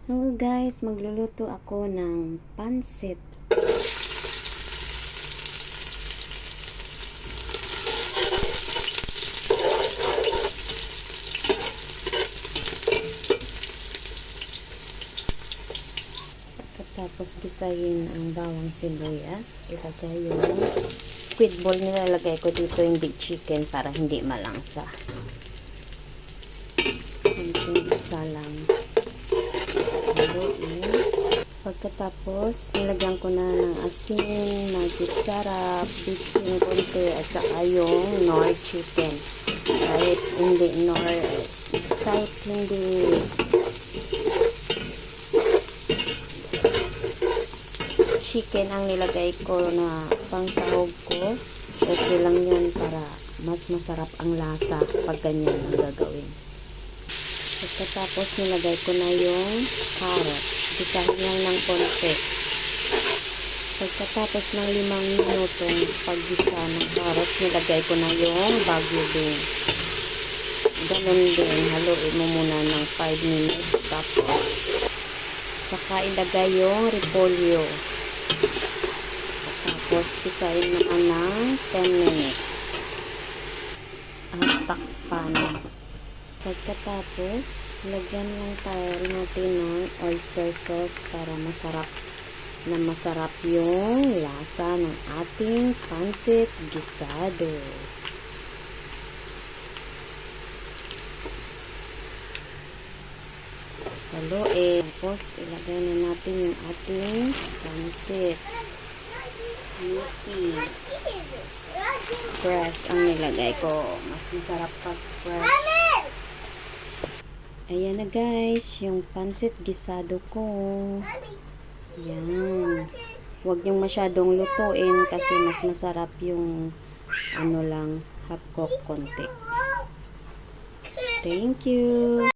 Hello guys, magluluto ako ng pansit. Tapos gisahin ang bawang sibuyas. Ilagay yung squid ball, nilalagay ko dito, hindi chicken, para hindi malangsa. Kunting isa lang. Haluin. Pagkatapos, nilagyan ko na ng asin, magic sarap, bitsin konti, at saka yung Knorr chicken. Kahit hindi chicken ang nilagay ko na pangsahog ko, okay lang yan para mas masarap ang lasa pag ganyan ang gagawin. Pagkatapos nilagay ko na yung carrots, gisahin lang ng konti. Pagkatapos ng 5 minutong paggisa ng carrots, nilagay ko na yung bagu beans. Ganun din, haluin mo muna ng 5 minutes. Tapos saka ilagay yung repolyo. Tapos gisahin naman ng 10 minutes. At takpan. Pagkatapos, lagyan lang tayo natin ng oyster sauce para masarap yung lasa ng ating pansit gisado. Saluin. Tapos, ilagay na natin yung ating pansit. Snoopy. Fresh ang nilagay ko. Mas masarap pag fresh. Ayan na guys, yung pansit gisado ko. Yan. Huwag niyong masyadong lutuin kasi mas masarap yung half cook konti. Thank you.